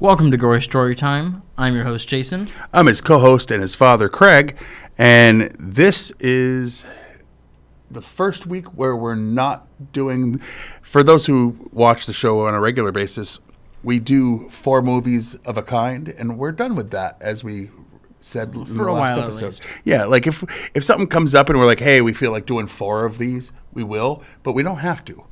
Welcome to Gory Storytime. I'm your host, Jason. I'm his co-host and his father, Craig, and this is the first week where we're not doing, for those who watch the show on a regular basis, we do 4 movies of a kind, and we're done with that, as we said in the last episode. Yeah, like if something comes up and we're like, hey, we feel like doing 4 of these, we will, but we don't have to.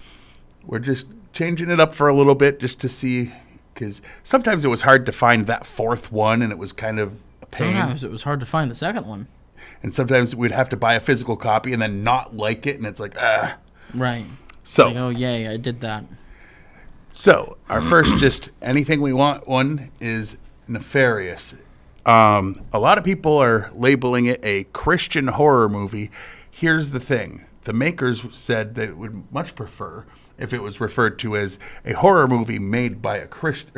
We're just changing it up for a little bit just to see, because sometimes it was hard to find that 4th one, and it was kind of a pain. Sometimes it was hard to find the second one. And sometimes we'd have to buy a physical copy and then not like it, and it's like, ah. Right. So, like, oh, yay, I did that. So, our first just anything we want one is Nefarious. A lot of people are labeling it a Christian horror movie. Here's the thing. The makers said they would much prefer if it was referred to as a horror movie made by a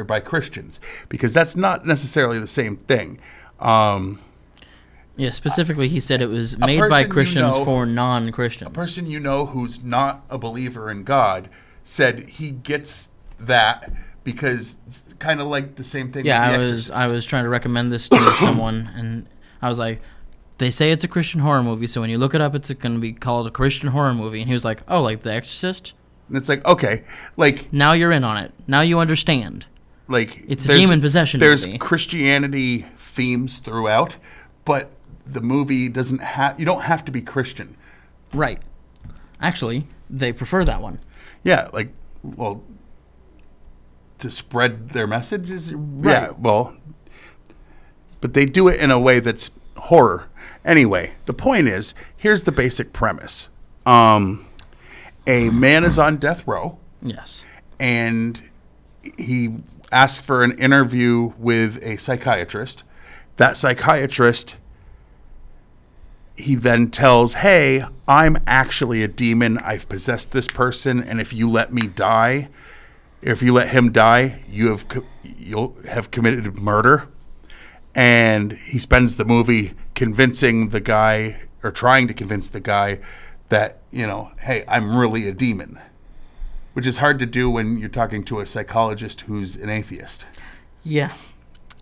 by Christians, because that's not necessarily the same thing. Yeah, specifically, he said it was made by Christians for non-Christians. A person you know who's not a believer in God said he gets that because it's kind of like the same thing. Yeah, with The I was trying to recommend this to someone, and I was like, they say it's a Christian horror movie, so when you look it up, it's going to be called a Christian horror movie. And he was like, oh, like The Exorcist? And it's like, okay, like now you're in on it. Now you understand. Like it's a demon possession movie. There's Christianity themes throughout, but the movie doesn't have. You don't have to be Christian. Right. Actually, they prefer that one. Yeah, like, well, to spread their messages. Right. Yeah, well, but they do it in a way that's horror. Anyway, the point is, here's the basic premise. A man is on death row. Yes. And he asks for an interview with a psychiatrist. That psychiatrist, he then tells, hey, I'm actually a demon. I've possessed this person, and if you let me die, if you let him die, you'll have committed murder. And he spends the movie convincing the guy, or trying to convince the guy, that, you know, hey, I'm really a demon. Which is hard to do when you're talking to a psychologist who's an atheist. Yeah.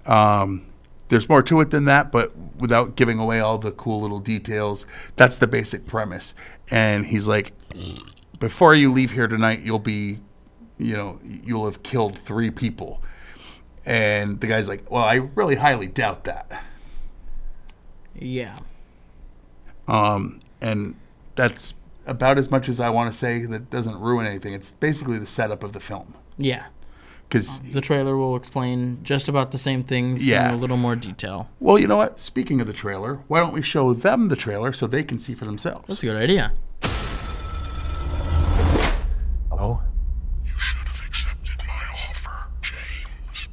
There's more to it than that, but without giving away all the cool little details, that's the basic premise. And he's like, before you leave here tonight, you'll have killed 3 people. And the guy's like, well, I really highly doubt that. Yeah. And that's about as much as I want to say that doesn't ruin anything. It's basically the setup of the film. Yeah. Because the trailer will explain just about the same things in a little more detail. Well, you know what? Speaking of the trailer, why don't we show them the trailer so they can see for themselves? That's a good idea. Hello? You should have accepted my offer, James.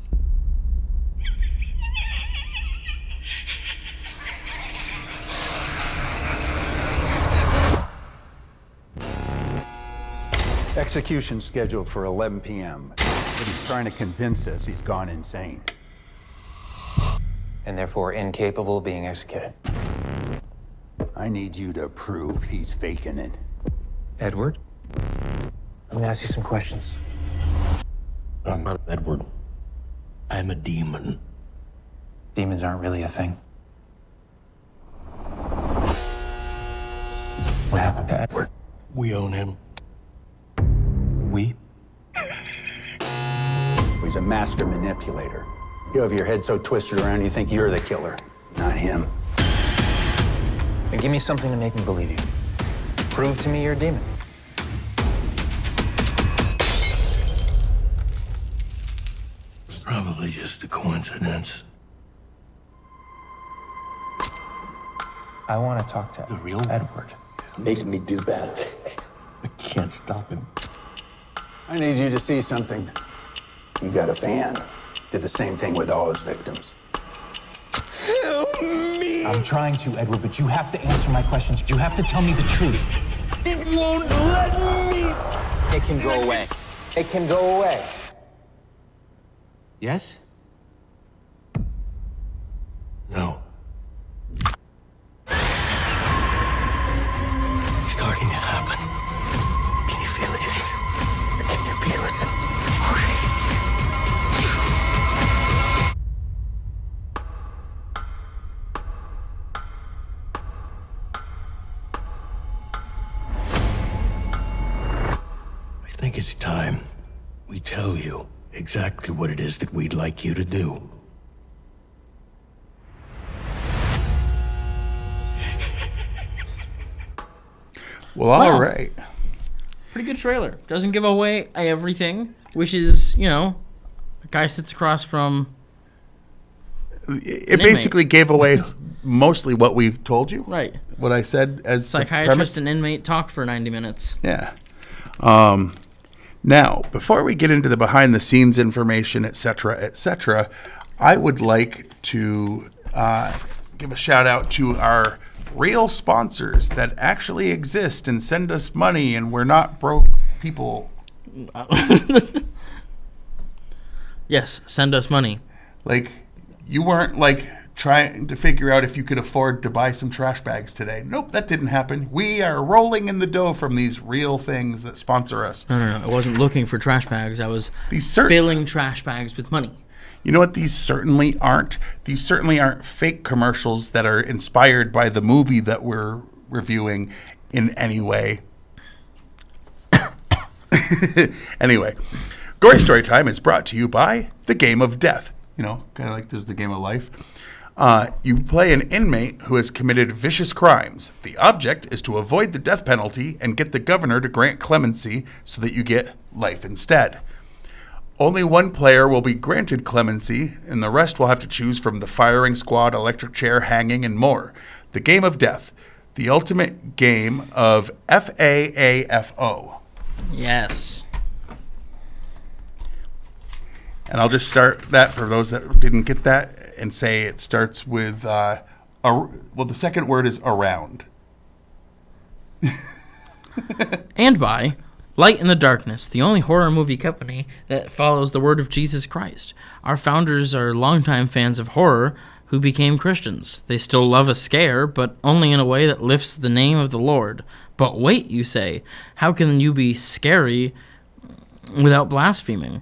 Execution scheduled for 11 p.m. But he's trying to convince us he's gone insane. And therefore incapable of being executed. I need you to prove he's faking it. Edward? Let me ask you some questions. I'm not Edward. I'm a demon. Demons aren't really a thing. What happened to Edward? We own him. We? He's a master manipulator. You have your head so twisted around you think you're the killer, not him. Then give me something to make me believe you. Prove to me you're a demon. It's probably just a coincidence. I want to talk to The real Edward. Makes me do bad. I can't stop him. I need you to see something. You got a fan. Did the same thing with all his victims. Help me! I'm trying to, Edward, but you have to answer my questions. You have to tell me the truth. It won't let me! It can go away. It can go away. Yes? No. It's starting to happen. Can you feel it, James? Can you feel it? It's time we tell you exactly what it is that we'd like you to do. Well, Wow. all right. Pretty good trailer. Doesn't give away everything, which is, a guy sits across from. It basically gave away mostly what we've told you. Right. What I said as the Psychiatrist premise. and inmate talk for 90 minutes. Yeah. Now, before we get into the behind-the-scenes information, et cetera, I would like to give a shout-out to our real sponsors that actually exist and send us money, and we're not broke people. Yes, send us money. Like, you weren't, trying to figure out if you could afford to buy some trash bags today. Nope, that didn't happen. We are rolling in the dough from these real things that sponsor us. No. I wasn't looking for trash bags. I was These filling trash bags with money. You know what these certainly aren't? These certainly aren't fake commercials that are inspired by the movie that we're reviewing in any way. Anyway, Gory Story Time is brought to you by The Game of Death. Kind of like there's the Game of Life. You play an inmate who has committed vicious crimes. The object is to avoid the death penalty and get the governor to grant clemency so that you get life instead. Only one player will be granted clemency, and the rest will have to choose from the firing squad, electric chair, hanging, and more. The Game of Death, the ultimate game of FAAFO. Yes. And I'll just start that for those that didn't get that and say it starts with, the second word is around. And by Light in the Darkness, the only horror movie company that follows the word of Jesus Christ. Our founders are longtime fans of horror who became Christians. They still love a scare, but only in a way that lifts the name of the Lord. But wait, you say, how can you be scary without blaspheming?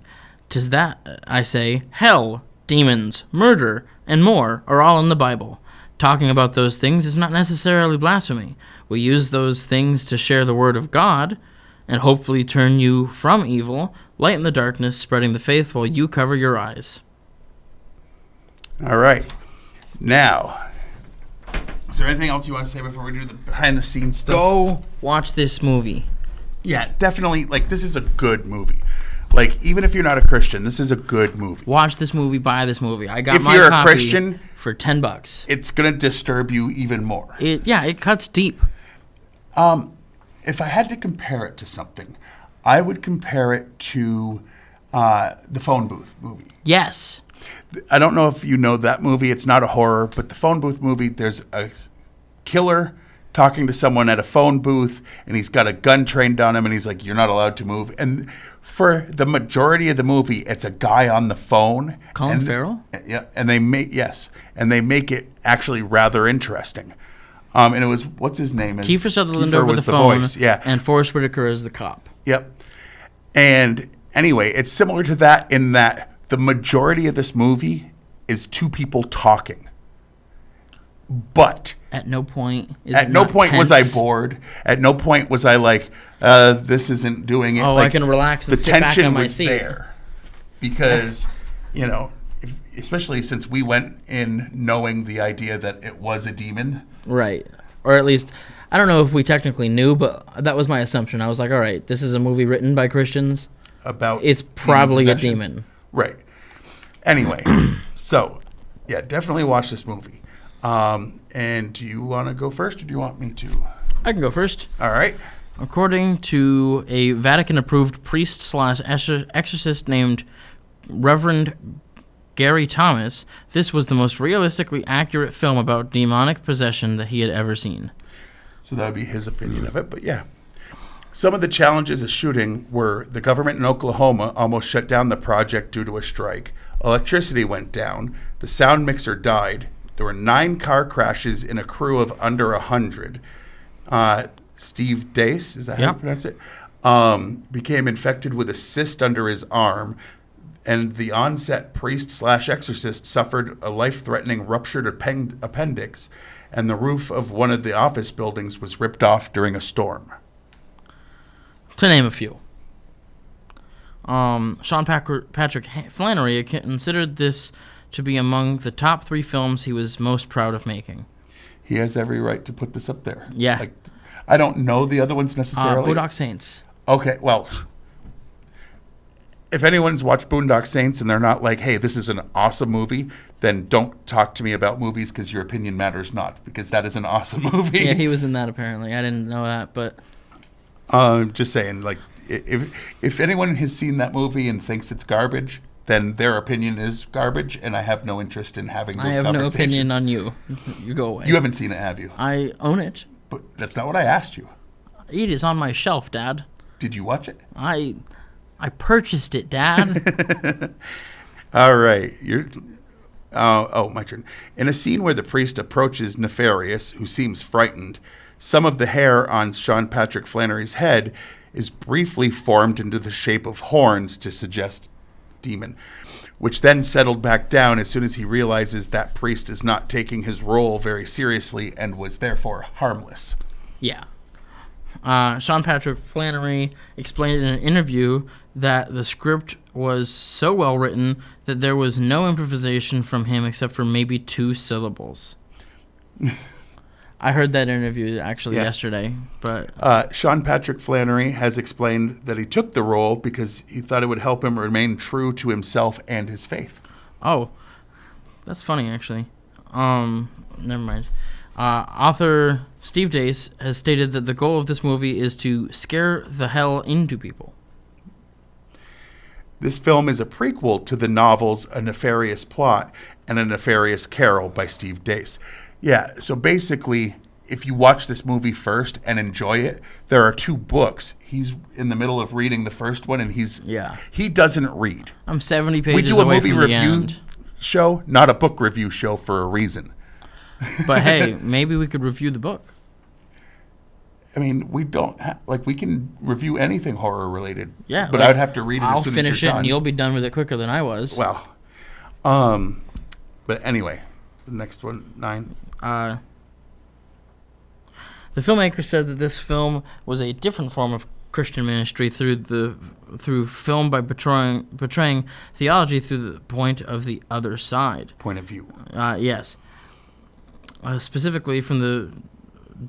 'Tis that, I say, hell, demons, murder, and more are all in the Bible. Talking about those things is not necessarily blasphemy. We use those things to share the word of God and hopefully turn you from evil, light in the darkness, spreading the faith while you cover your eyes. All right. Now, is there anything else you want to say before we do the behind-the-scenes stuff? Go watch this movie. Yeah, definitely. This is a good movie. Even if you're not a Christian, this is a good movie. Watch this movie, buy this movie. I got If my you're a copy Christian, for $10. it's going to disturb you even more. It cuts deep. If I had to compare it to something, I would compare it to the Phone Booth movie. Yes. I don't know if you know that movie. It's not a horror, but the Phone Booth movie, there's a killer talking to someone at a phone booth, and he's got a gun trained on him, and he's like, you're not allowed to move. And for the majority of the movie, it's a guy on the phone. Colin Farrell? Yeah, and they make it actually rather interesting. And it was, what's his name? Kiefer Sutherland Kiefer over was the phone, voice, yeah. and Forrest Whitaker as the cop. Yep. And anyway, it's similar to that in that the majority of this movie is two people talking. But At no point was I bored. At no point was I like, this isn't doing it. Oh, I can relax and the sit back tension on my was seat. there because, especially since we went in knowing the idea that it was a demon. Right. Or at least, I don't know if we technically knew, but that was my assumption. I was like, all right, this is a movie written by Christians. It's probably a demon. Right. Anyway, so, yeah, definitely watch this movie. And do you want to go first, or do you want me to? I can go first. All right. According to a Vatican-approved priest/exorcist named Reverend Gary Thomas, this was the most realistically accurate film about demonic possession that he had ever seen. So that would be his opinion of it, but yeah. Some of the challenges of shooting were the government in Oklahoma almost shut down the project due to a strike. Electricity went down. The sound mixer died. There were 9 car crashes in a crew of under 100. Steve Dace, is that how you pronounce it? Became infected with a cyst under his arm, and the on-set priest/exorcist suffered a life-threatening ruptured appendix, and the roof of one of the office buildings was ripped off during a storm. To name a few. Patrick Flannery considered this to be among the top 3 films he was most proud of making. He has every right to put this up there. Yeah. Like, I don't know the other ones necessarily. Boondock Saints. Okay, well, if anyone's watched Boondock Saints and they're not like, hey, this is an awesome movie, then don't talk to me about movies because your opinion matters not, because that is an awesome movie. Yeah, he was in that apparently. I didn't know that, but... Just saying, like, if anyone has seen that movie and thinks it's garbage, then their opinion is garbage, and I have no interest in having those conversations. I have no opinion on you. You go away. You haven't seen it, have you? I own it. But that's not what I asked you. It is on my shelf, Dad. Did you watch it? I purchased it, Dad. All right. My turn. In a scene where the priest approaches Nefarious, who seems frightened, some of the hair on Sean Patrick Flannery's head is briefly formed into the shape of horns to suggest demon, which then settled back down as soon as he realizes that priest is not taking his role very seriously and was therefore harmless. Yeah. Sean Patrick Flannery explained in an interview that the script was so well written that there was no improvisation from him except for maybe 2 syllables. I heard that interview actually yesterday, but Sean Patrick Flannery has explained that he took the role because he thought it would help him remain true to himself and his faith. Oh, that's funny actually. Never mind. Author Steve Dace has stated that the goal of this movie is to scare the hell into people. This film is a prequel to the novels A Nefarious Plot and A Nefarious Carol by Steve Dace. Yeah, so basically, if you watch this movie first and enjoy it, there are 2 books. He's in the middle of reading the first one, and he doesn't read. I'm 70 pages we do a away movie from review the end. show, not a book review show for a reason. But hey, maybe we could review the book. I mean, we don't we can review anything horror related. Yeah, but I would have to read it I'll as soon as you're finish it, done. and you'll be done with it quicker than I was. Well, but anyway, the next one, 9. The filmmaker said that this film was a different form of Christian ministry through film by portraying theology through the point of the other side. Point of view. Yes. Specifically from the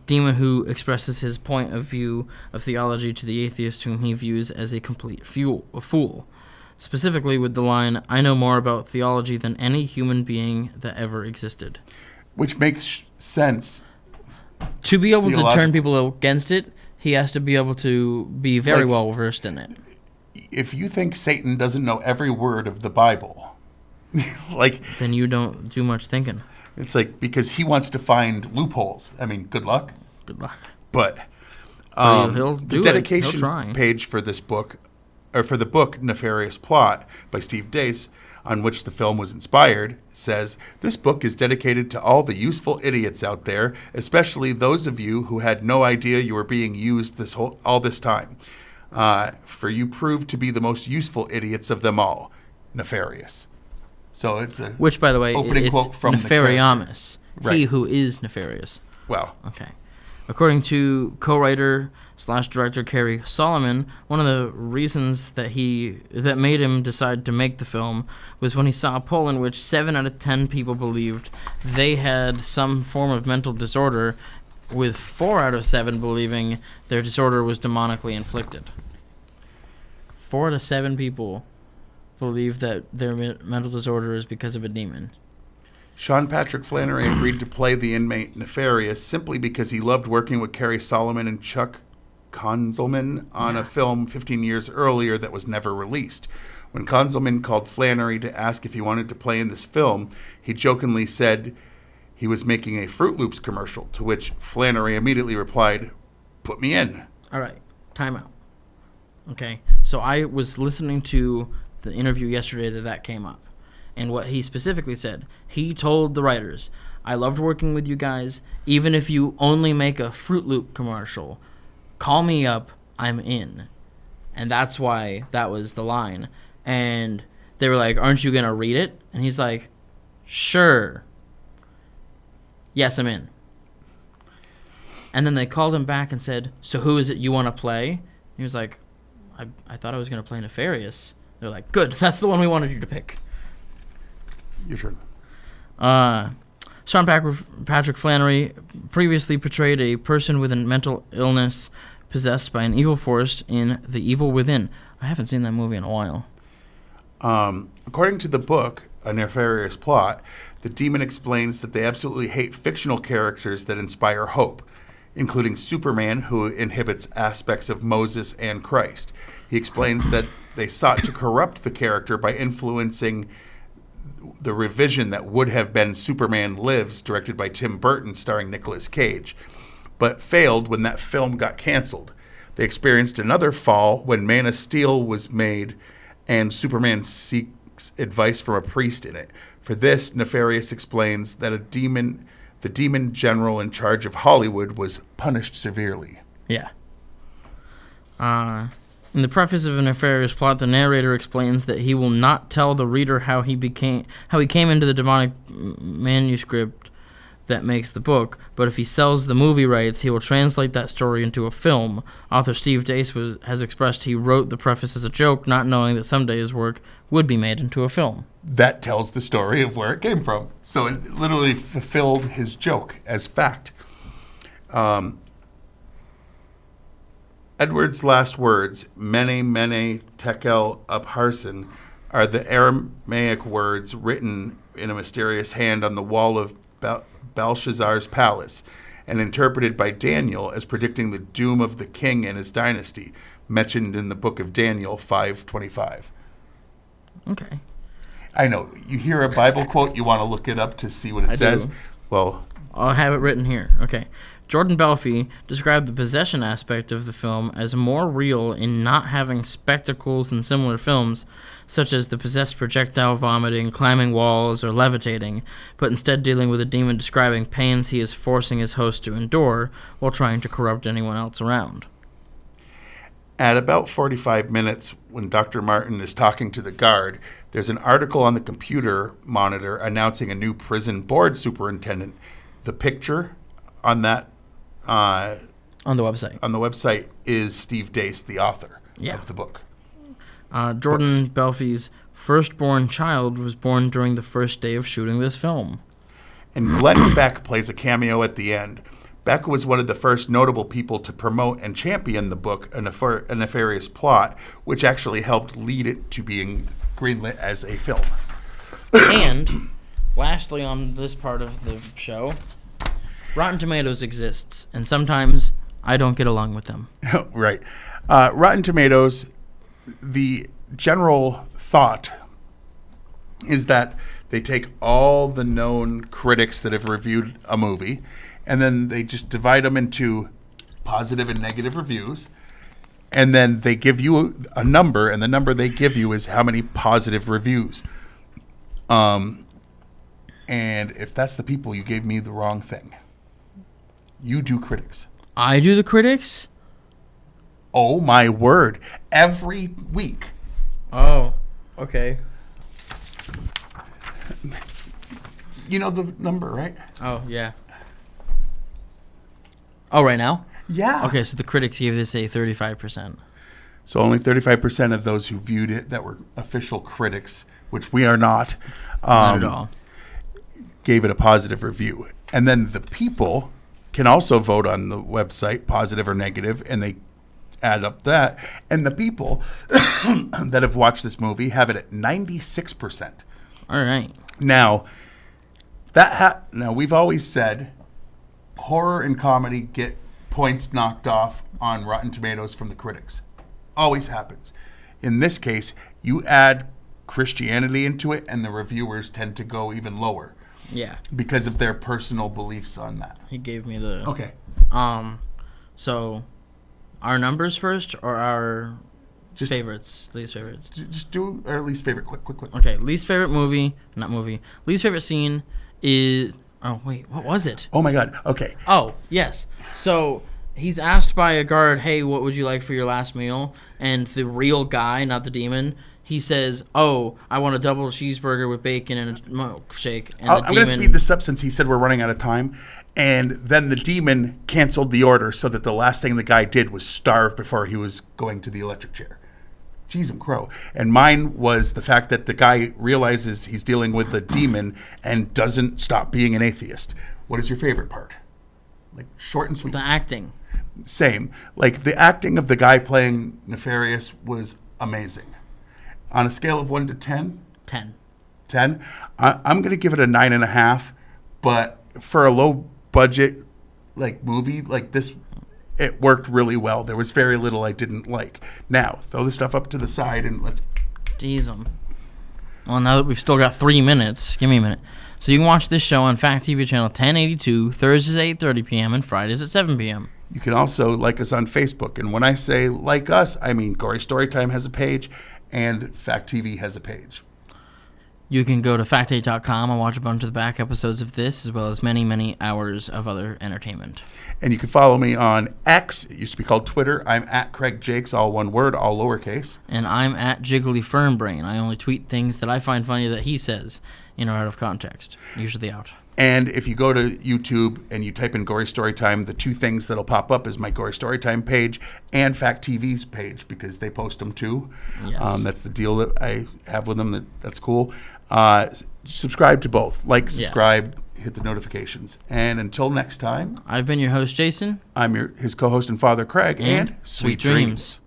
demon who expresses his point of view of theology to the atheist whom he views as a complete fool. Specifically with the line, "I know more about theology than any human being that ever existed." Which makes sense. To be able to turn people against it, he has to be able to be very well versed in it. If you think Satan doesn't know every word of the Bible, then you don't do much thinking. It's because he wants to find loopholes. I mean, good luck. Good luck. But he'll do the dedication He'll try. page for this book, or for the book Nefarious Plot by Steve Dace, on which the film was inspired, says, "This book is dedicated to all the useful idiots out there, especially those of you who had no idea you were being used all this time. For you proved to be the most useful idiots of them all. Nefarious." So it's a which, by the way, it's quote from Nefarious, right. He who is nefarious. Well, okay. According to co-writer / director Kerry Solomon, one of the reasons that made him decide to make the film was when he saw a poll in which 7 out of 10 people believed they had some form of mental disorder, with 4 out of 7 believing their disorder was demonically inflicted. 4 out of 7 people believe that their mental disorder is because of a demon. Sean Patrick Flannery agreed to play the inmate Nefarious simply because he loved working with Kerry Solomon and Chuck Konzelman on a film 15 years earlier that was never released. When Konzelman called Flannery to ask if he wanted to play in this film, he jokingly said he was making a Fruit Loops commercial, to which Flannery immediately replied, "Put me in." All right, time out. Okay, so I was listening to the interview yesterday that came up, and what he specifically said, he told the writers, "I loved working with you guys. Even if you only make a Fruit Loop commercial, call me up, I'm in." And that's why that was the line. And they were like, "Aren't you gonna read it?" And he's like, "Sure. Yes, I'm in." And then they called him back and said, "So who is it you want to play?" He was like, I thought I was going to play Nefarious. They're like, good, that's the one we wanted you to pick. Your turn. Sean Patrick Flannery previously portrayed a person with a mental illness possessed by an evil force in The Evil Within. I haven't seen that movie in a while. According to the book, A Nefarious Plot, the demon explains that they absolutely hate fictional characters that inspire hope, including Superman, who inhibits aspects of Moses and Christ. He explains that they sought to corrupt the character by influencing the revision that would have been Superman Lives, directed by Tim Burton, starring Nicolas Cage, but failed when that film got canceled. They experienced another fall when Man of Steel was made, and Superman seeks advice from a priest in it. For this, Nefarious explains that the demon general in charge of Hollywood was punished severely. Yeah. In the preface of A Nefarious Plot, the narrator explains that he will not tell the reader how he came into the demonic manuscript that makes the book, but if he sells the movie rights, he will translate that story into a film. Author Steve Dace has expressed he wrote the preface as a joke, not knowing that someday his work would be made into a film. That tells the story of where it came from. So it literally fulfilled his joke as fact. Edward's last words, Mene, Mene, Tekel, Upharsin, are the Aramaic words written in a mysterious hand on the wall of Belshazzar's palace and interpreted by Daniel as predicting the doom of the king and his dynasty, mentioned in the book of Daniel 5:25. Okay. I know. You hear a Bible quote, you want to look it up to see what it says. Do. Well, I'll have it written here. Okay. Jordan Belfi described the possession aspect of the film as more real in not having spectacles in similar films, such as the possessed projectile vomiting, climbing walls, or levitating, but instead dealing with a demon describing pains he is forcing his host to endure while trying to corrupt anyone else around. At about 45 minutes, when Dr. Martin is talking to the guard, there's an article on the computer monitor announcing a new prison board superintendent. The picture on that on the website is Steve Dace, the author of the book. Jordan Belfi's firstborn child was born during the first day of shooting this film. And Glenn Beck plays a cameo at the end. Beck was one of the first notable people to promote and champion the book, A Nefarious Plot, which actually helped lead it to being greenlit as a film. And, lastly on this part of the show, Rotten Tomatoes exists, and sometimes I don't get along with them. Right. Rotten Tomatoes, the general thought is that they take all the known critics that have reviewed a movie, and then they just divide them into positive and negative reviews, and then they give you a number, and the number they give you is how many positive reviews. And if that's the people, you gave me the wrong thing. You do critics. I do the critics? Oh, my word. Every week. Oh, okay. You know the number, right? Oh, yeah. Oh, right now? Yeah. Okay, so the critics gave this a 35%. So only 35% of those who viewed it that were official critics, which we are not Not at all. gave it a positive review. And then the people can also vote on the website, positive or negative, and they add up that. And the people that have watched this movie have it at 96%. All right. Now, now we've always said horror and comedy get points knocked off on Rotten Tomatoes from the critics. Always happens. In this case, you add Christianity into it, and the reviewers tend to go even lower. Yeah. Because of their personal beliefs on that. He gave me the... Okay. So, our numbers first, or our favorites, least favorites? Just do our least favorite. Quick. Okay, least favorite least favorite scene is... Oh, wait, what was it? Oh, my God. Okay. Oh, yes. So, he's asked by a guard, hey, what would you like for your last meal? And the real guy, not the demon... He says, oh, I want a double cheeseburger with bacon and a milkshake. And I'm going to speed this up since he said we're running out of time. And then the demon canceled the order so that the last thing the guy did was starve before he was going to the electric chair. geez, I'm crow. And mine was the fact that the guy realizes he's dealing with a demon and doesn't stop being an atheist. What is your favorite part? Like, short and sweet. The acting. Same. Like, the acting of the guy playing Nefarious was amazing. On a scale of 1 to 10? 10. 10? I'm going to give it a 9.5. But for a low budget like movie like this, it worked really well. There was very little I didn't like. Now, throw the stuff up to the side and let's Tease them. Well, now that we've still got 3 minutes, give me a minute. So you can watch this show on Fact TV channel 1082, Thursdays at 8:30 p.m. and Fridays at 7 p.m. You can also like us on Facebook. And when I say like us, I mean Gory Storytime has a page and Fact TV has a page. You can go to fact8.com and watch a bunch of the back episodes of this, as well as many, many hours of other entertainment. And you can follow me on X. It used to be called Twitter. I'm at Craig Jakes, all one word, all lowercase. And I'm at Jiggly Fernbrain. I only tweet things that I find funny that he says in or out of context, usually out. And if you go to YouTube and you type in Gory Storytime, the two things that'll pop up is my Gory Storytime page and Fact TV's page, because they post them too. Yes. That's the deal that I have with them. That's cool. Subscribe to both. Like, subscribe, hit the notifications. And until next time, I've been your host, Jason. I'm his co-host and father, Craig, and sweet dreams.